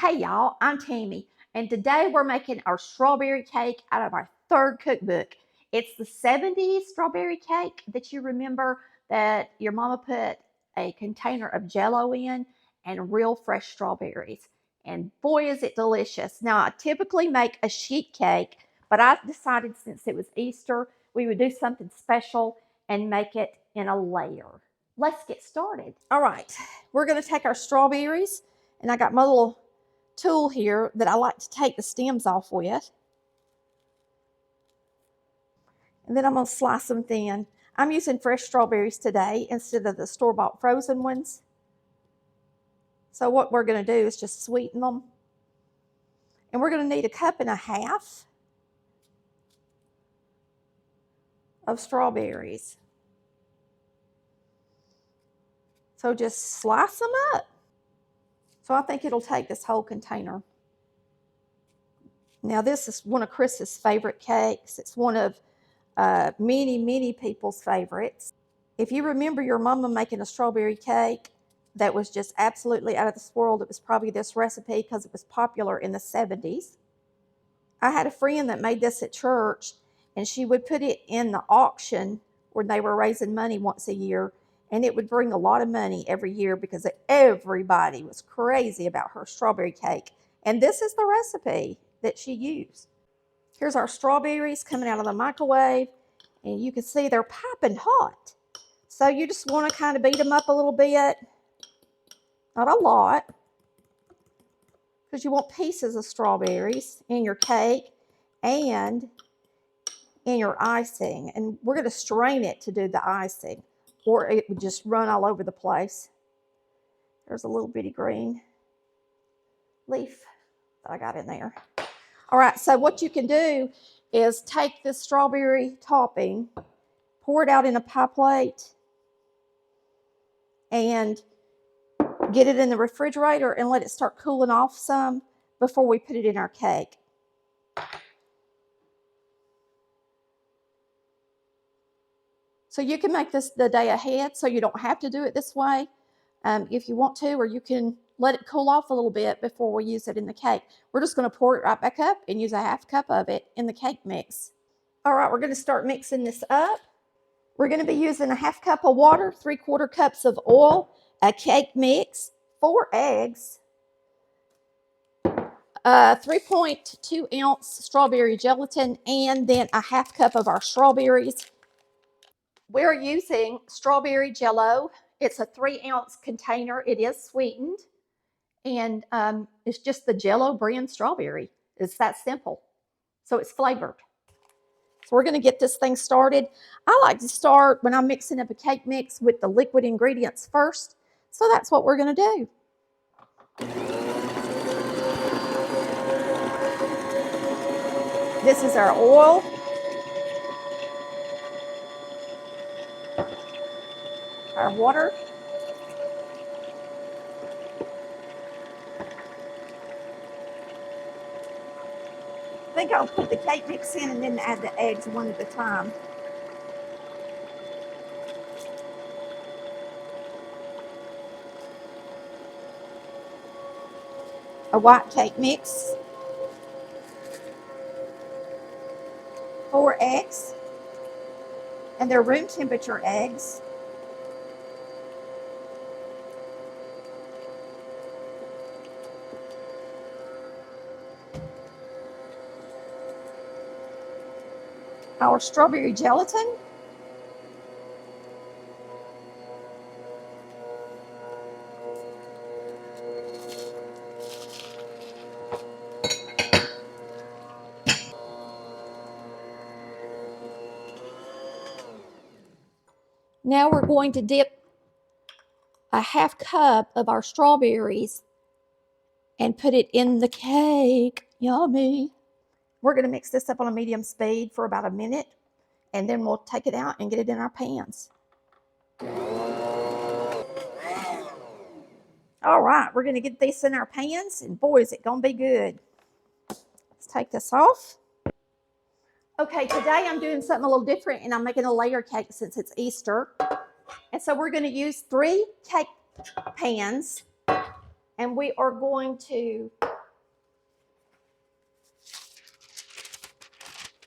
Hey y'all, I'm Tammy, and today we're making our strawberry cake out of our third cookbook. It's the 70s strawberry cake that you remember that your mama put a container of Jell-O in and real fresh strawberries. And boy, is it delicious. Now, I typically make a sheet cake, but I decided since it was Easter, we would do something special and make it in a layer. Let's get started. All right, we're going to take our strawberries, and I got my little tool here that I like to take the stems off with. And then I'm going to slice them thin. I'm using fresh strawberries today instead of the store-bought frozen ones. So what we're going to do is just sweeten them. And we're going to need 1.5 cups of strawberries. So just slice them up. So I think it'll take this whole container. Now this is one of Chris's favorite cakes. It's one of many people's favorites. If you remember your mama making a strawberry cake that was just absolutely out of this world, it was probably this recipe because it was popular in the 70s. I had a friend that made this at church, and she would put it in the auction where they were raising money once a year, and it would bring a lot of money every year because everybody was crazy about her strawberry cake. And this is the recipe that she used. Here's our strawberries coming out of the microwave, and you can see they're piping hot. So you just want to kind of beat them up a little bit, not a lot, because you want pieces of strawberries in your cake and in your icing. And we're going to strain it to do the icing, or it would just run all over the place. There's a little bitty green leaf that I got in there. All right, so what you can do is take this strawberry topping, pour it out in a pie plate, and get it in the refrigerator and let it start cooling off some before we put it in our cake. So you can make this the day ahead, so you don't have to do it this way if you want to, or you can let it cool off a little bit before we use it in the cake. We're just going to pour it right back up and use 1/2 cup of it in the cake mix. All right, we're going to start mixing this up. We're going to be using 1/2 cup of water, 3/4 cups of oil, a cake mix, 4 eggs, 3.2 ounce strawberry gelatin, and then 1/2 cup of our strawberries. We're using strawberry Jell-O. It's a 3-ounce container. It is sweetened, and it's just the Jell-O brand strawberry. It's that simple. So it's flavored. So we're going to get this thing started. I like to start when I'm mixing up a cake mix with the liquid ingredients first. So that's what we're going to do. This is our oil. Our water. I think I'll put the cake mix in and then add the eggs one at a time. A white cake mix. 4 eggs. And they're room temperature eggs. Our strawberry gelatin. Now we're going to dip 1/2 cup of our strawberries and put it in the cake. Yummy. We're going to mix this up on a medium speed for about a minute, and then we'll take it out and get it in our pans. All right, we're going to get this in our pans, and boy, is it going to be good. Let's take this off. Okay, today I'm doing something a little different, and I'm making a layer cake since it's Easter. And so we're going to use 3 cake pans, and we are going to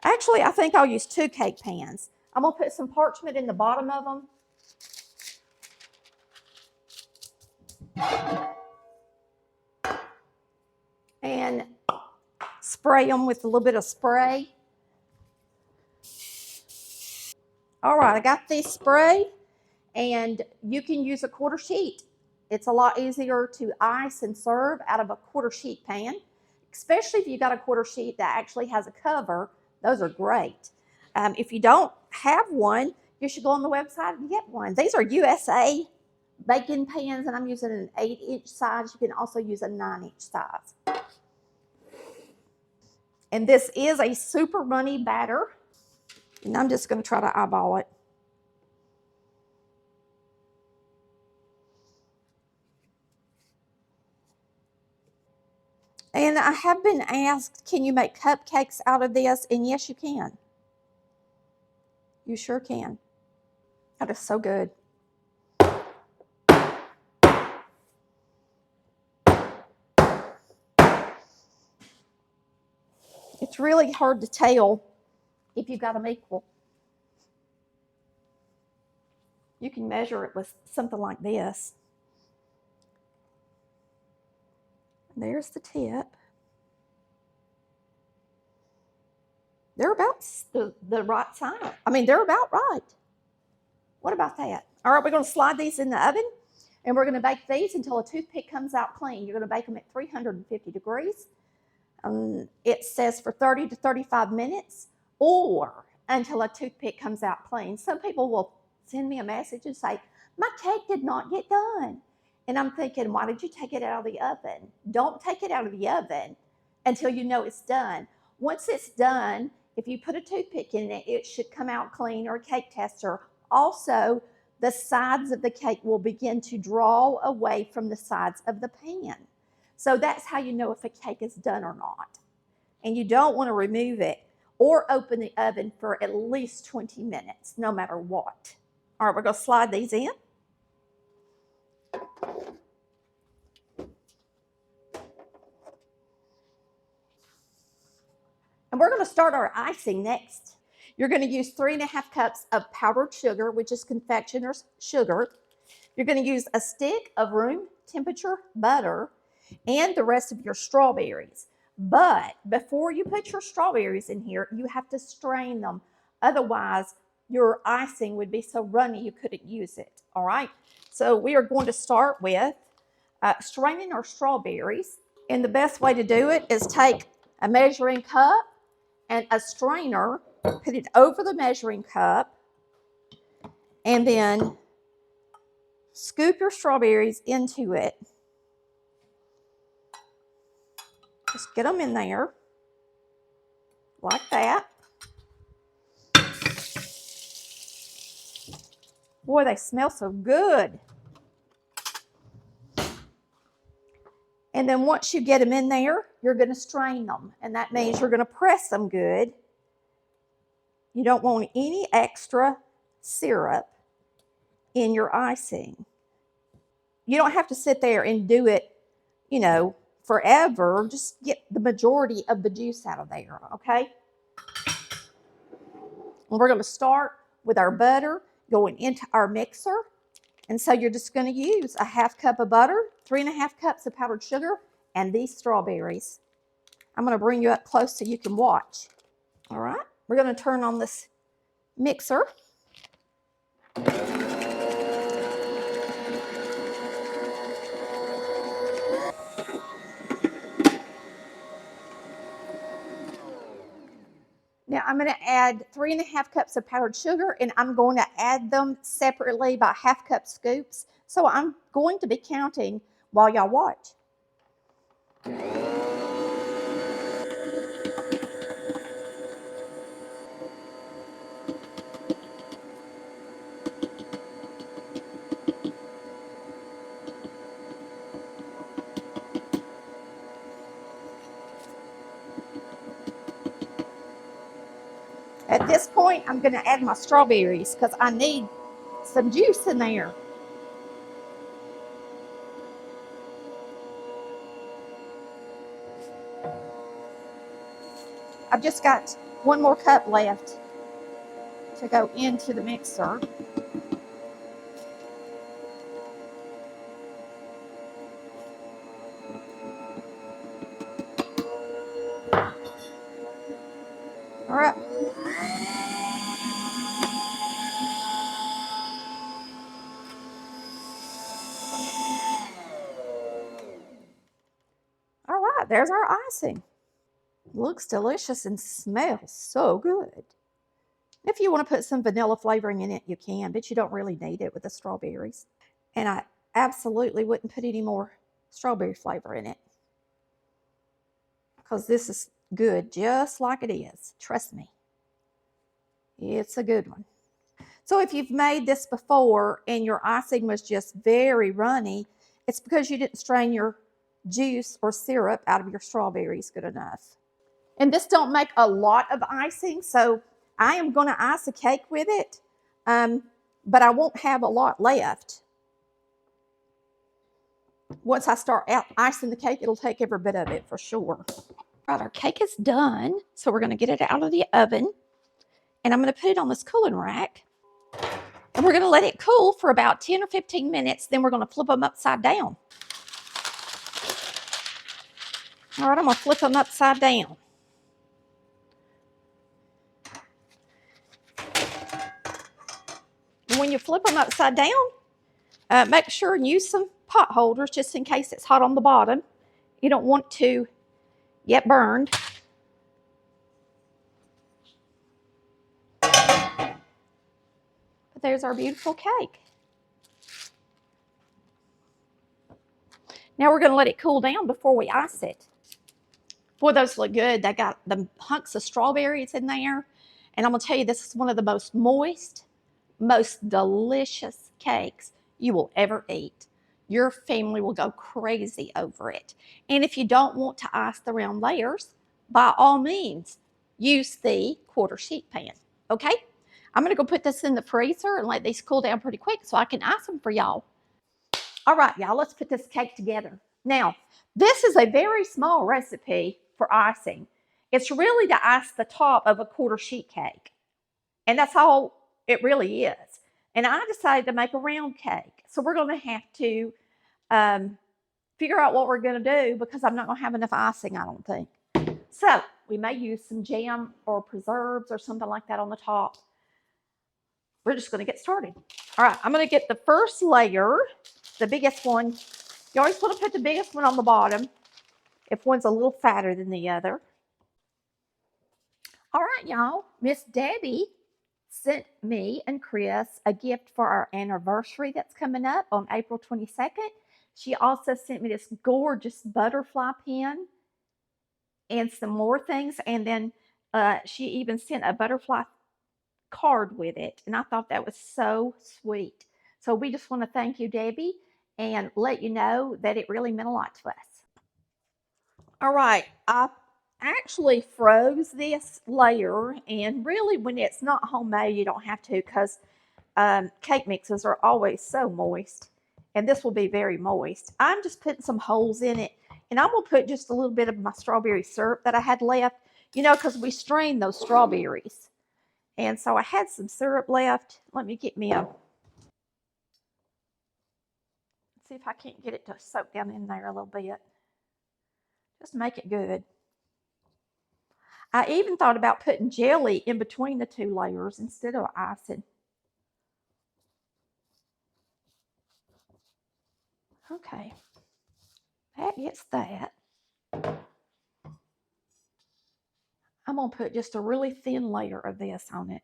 Actually, I think I'll use 2 cake pans. I'm going to put some parchment in the bottom of them. And spray them with a little bit of spray. All right, I got these sprayed, and you can use a 1/4 sheet. It's a lot easier to ice and serve out of a 1/4 sheet pan, especially if you got a 1/4 sheet that actually has a cover. Those are great. If you don't have one, you should go on the website and get one. These are USA baking pans, and I'm using an 8-inch size. You can also use a 9-inch size. And this is a super runny batter. And I'm just going to try to eyeball it. And I have been asked, can you make cupcakes out of this? And yes, you can. You sure can. That is so good. It's really hard to tell if you've got them equal. You can measure it with something like this. There's the tip. They're about the right size. I mean, they're about right. What about that? All right, we're going to slide these in the oven, and we're going to bake these until a toothpick comes out clean. You're going to bake them at 350 degrees. It says for 30 to 35 minutes or until a toothpick comes out clean. Some people will send me a message and say, my cake did not get done. And I'm thinking, why did you take it out of the oven? Don't take it out of the oven until you know it's done. Once it's done, if you put a toothpick in it, it should come out clean, or a cake tester. Also, the sides of the cake will begin to draw away from the sides of the pan. So that's how you know if a cake is done or not. And you don't want to remove it or open the oven for at least 20 minutes, no matter what. All right, we're going to slide these in. And we're going to start our icing next. You're going to use 3½ cups of powdered sugar, which is confectioner's sugar. You're going to use a stick of room temperature butter and the rest of your strawberries. But before you put your strawberries in here, you have to strain them. Otherwise, your icing would be so runny you couldn't use it. All right? So we are going to start with straining our strawberries. And the best way to do it is take a measuring cup and a strainer, put it over the measuring cup, and then scoop your strawberries into it. Just get them in there, like that. Boy, they smell so good. And then once you get them in there, you're going to strain them. And that means you're going to press them good. You don't want any extra syrup in your icing. You don't have to sit there and do it, you know, forever. Just get the majority of the juice out of there, okay? And we're going to start with our butter going into our mixer. And so you're just going to use a 1/2 cup of butter, 3½ cups of powdered sugar, and these strawberries. I'm going to bring you up close so you can watch. All right, we're going to turn on this mixer. Now I'm going to add 3½ cups of powdered sugar, and I'm going to add them separately by 1/2 cup scoops. So I'm going to be counting while y'all watch. At this point, I'm going to add my strawberries because I need some juice in there. I've just got one more cup left to go into the mixer. All right. All right, there's our icing. Looks delicious and smells so good. If you want to put some vanilla flavoring in it, you can, but you don't really need it with the strawberries. And I absolutely wouldn't put any more strawberry flavor in it, because this is good just like it is. Trust me. It's a good one. So if you've made this before and your icing was just very runny, it's because you didn't strain your juice or syrup out of your strawberries good enough. And this don't make a lot of icing, so I am going to ice a cake with it, but I won't have a lot left. Once I start out icing the cake, it'll take every bit of it for sure. All right, our cake is done, so we're going to get it out of the oven, and I'm going to put it on this cooling rack, and we're going to let it cool for about 10 or 15 minutes, then we're going to flip them upside down. All right, I'm going to flip them upside down. And when you flip them upside down, make sure and use some pot holders just in case it's hot on the bottom. You don't want to get burned. But there's our beautiful cake. Now we're going to let it cool down before we ice it. Boy, those look good. They got the hunks of strawberries in there. And I'm going to tell you, this is one of the most moist, most delicious cakes you will ever eat. Your family will go crazy over it. And if you don't want to ice the round layers, by all means, use the quarter sheet pan. Okay? I'm going to go put this in the freezer and let these cool down pretty quick so I can ice them for y'all. All right, y'all, let's put this cake together. Now, this is a very small recipe for icing. It's really to ice the top of a quarter sheet cake. And that's all it really is. And I decided to make a round cake. So we're going to have to figure out what we're going to do, because I'm not going to have enough icing, I don't think. So we may use some jam or preserves or something like that on the top. We're just going to get started. All right, I'm going to get the first layer, the biggest one. You always want to put the biggest one on the bottom if one's a little fatter than the other. All right, y'all. Miss Debbie sent me and Chris a gift for our anniversary that's coming up on April 22nd. She also sent me this gorgeous butterfly pen and some more things. And then she even sent a butterfly card with it. And I thought that was so sweet. So we just want to thank you, Debbie, and let you know that it really meant a lot to us. All right, I actually froze this layer, and really when it's not homemade, you don't have to, because cake mixes are always so moist, and this will be very moist. I'm just putting some holes in it, and I'm going to put just a little bit of my strawberry syrup that I had left, because we strained those strawberries. And so I had some syrup left. Let me get me see if I can't get it to soak down in there a little bit. Just make it good. I even thought about putting jelly in between the two layers instead of icing. Okay, that gets that. I'm going to put just a really thin layer of this on it.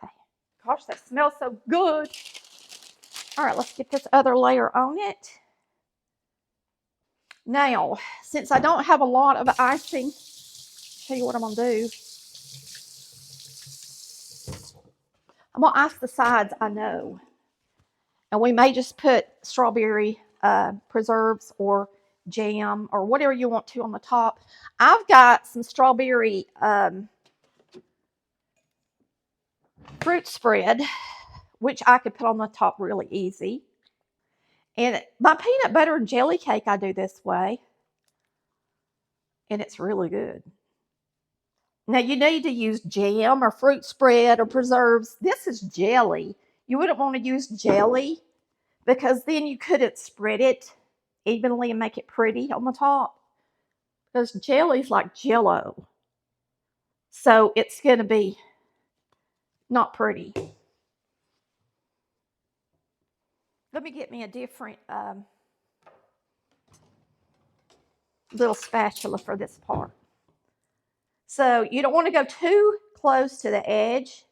Okay. Gosh, that smells so good. All right, let's get this other layer on it. Now, since I don't have a lot of icing, I'll tell you what I'm going to do. I'm going to ice the sides, I know. And we may just put strawberry preserves or jam or whatever you want to on the top. I've got some strawberry fruit spread, which I could put on the top really easy. And my peanut butter and jelly cake I do this way. And it's really good. Now you need to use jam or fruit spread or preserves. This is jelly. You wouldn't want to use jelly because then you couldn't spread it evenly and make it pretty on the top. Because jelly's like Jello. So it's going to be not pretty. Let me get me a different little spatula for this part. So you don't want to go too close to the edge.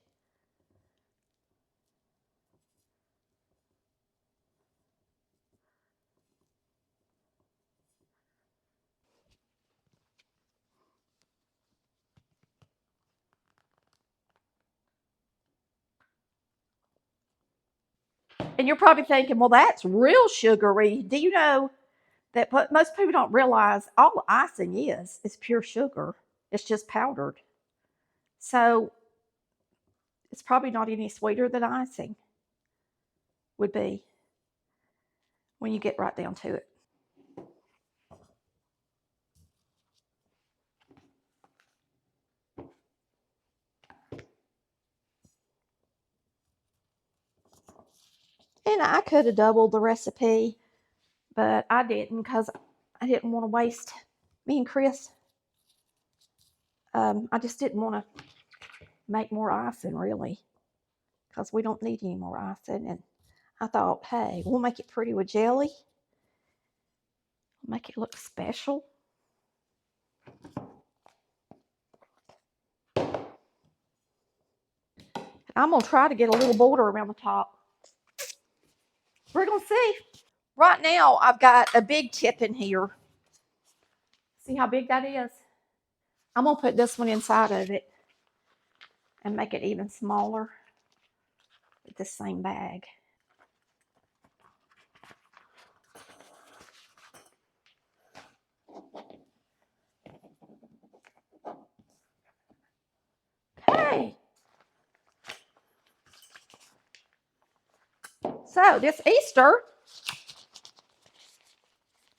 And you're probably thinking, well, that's real sugary. Do you know that most people don't realize all icing is pure sugar? It's just powdered. So it's probably not any sweeter than icing would be when you get right down to it. And I could have doubled the recipe, but I didn't because I didn't want to waste me and Chris. I just didn't want to make more icing really because we don't need any more icing. And I thought, hey, we'll make it pretty with jelly, make it look special. I'm going to try to get a little border around the top. We're going to see. Right now, I've got a big tip in here. See how big that is? I'm going to put this one inside of it and make it even smaller with this same bag. Okay. So this Easter,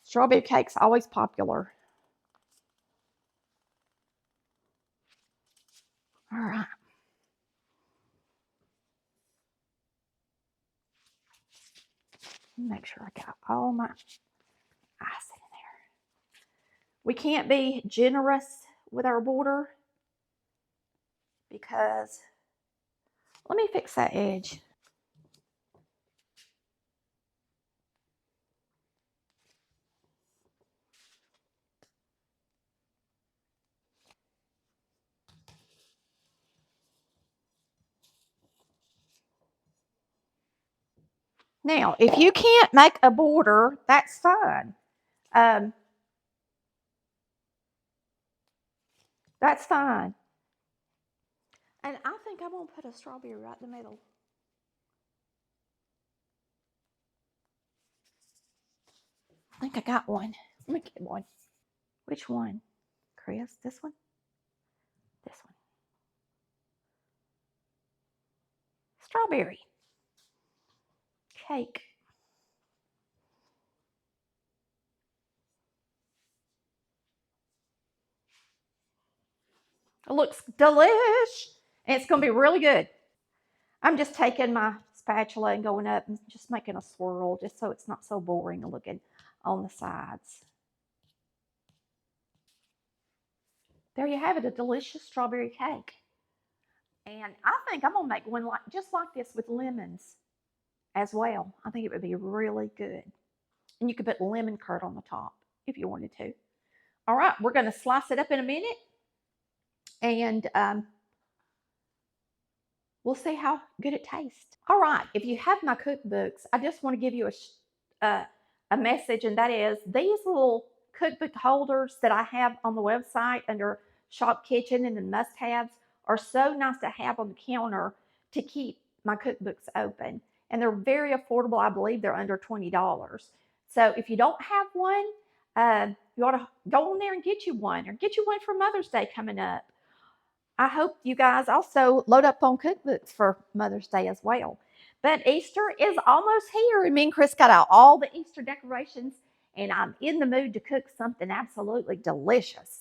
strawberry cake's always popular. All right. Make sure I got all my icing in there. We can't be generous with our border because, let me fix that edge. Now, if you can't make a border, that's fine. That's fine. And I think I'm going to put a strawberry right in the middle. I think I got one. Let me get one. Which one, Chris? This one? This one. Strawberry cake. It looks delish. And it's going to be really good. I'm just taking my spatula and going up and just making a swirl just so it's not so boring looking on the sides. There you have it, a delicious strawberry cake. And I think I'm going to make one just like this with lemons as well. I think it would be really good. And you could put lemon curd on the top if you wanted to. All right, we're going to slice it up in a minute. And we'll see how good it tastes. All right, if you have my cookbooks, I just want to give you a message, and that is these little cookbook holders that I have on the website under Shop Kitchen and the must-haves are so nice to have on the counter to keep my cookbooks open, and they're very affordable. I believe they're under $20. So if you don't have one, you ought to go on there and get you one, or get you one for Mother's Day coming up. I hope you guys also load up on cookbooks for Mother's Day as well. But Easter is almost here, and me and Chris got out all the Easter decorations, and I'm in the mood to cook something absolutely delicious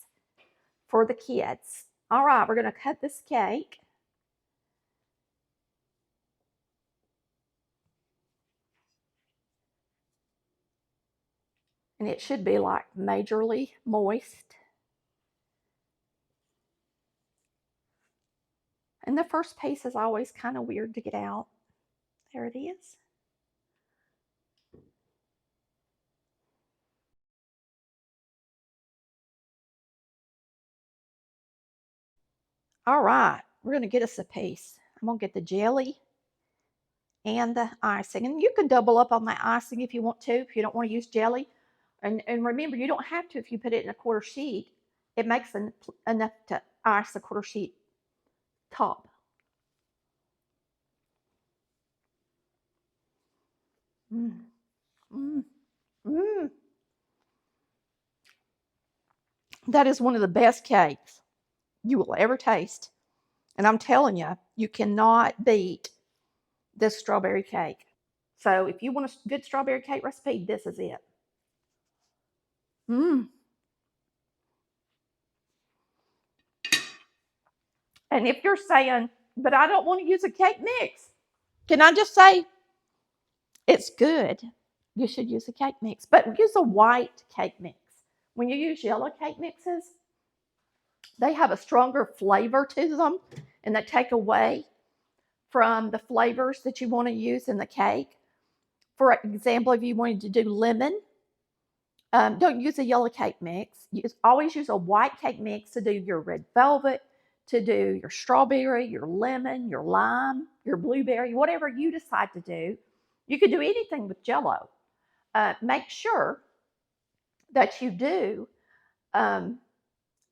for the kids. All right, we're going to cut this cake. And it should be like majorly moist. And the first piece is always kind of weird to get out. There it is. All right, we're going to get us a piece. I'm going to get the jelly and the icing. And you can double up on that icing if you want to, if you don't want to use jelly. And remember, you don't have to if you put it in a quarter sheet. It makes enough to ice a quarter sheet top. Mm, mm, mm. That is one of the best cakes you will ever taste. And I'm telling you, you cannot beat this strawberry cake. So if you want a good strawberry cake recipe, this is it. Mm. And if you're saying, but I don't want to use a cake mix, can I just say it's good? You should use a cake mix, but use a white cake mix. When you use yellow cake mixes, they have a stronger flavor to them, and they take away from the flavors that you want to use in the cake. For example, if you wanted to do lemon, don't use a yellow cake mix. Always use a white cake mix to do your red velvet, to do your strawberry, your lemon, your lime, your blueberry, whatever you decide to do. You could do anything with Jell-O. Make sure that you do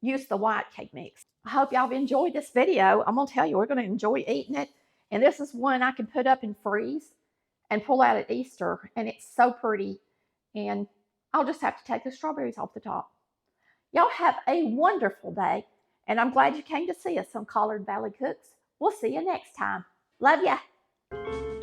use the white cake mix. I hope y'all have enjoyed this video. I'm going to tell you, we're going to enjoy eating it. And this is one I can put up and freeze and pull out at Easter. And it's so pretty. And I'll just have to take the strawberries off the top. Y'all have a wonderful day. And I'm glad you came to see us on Collard Valley Cooks. We'll see you next time. Love ya.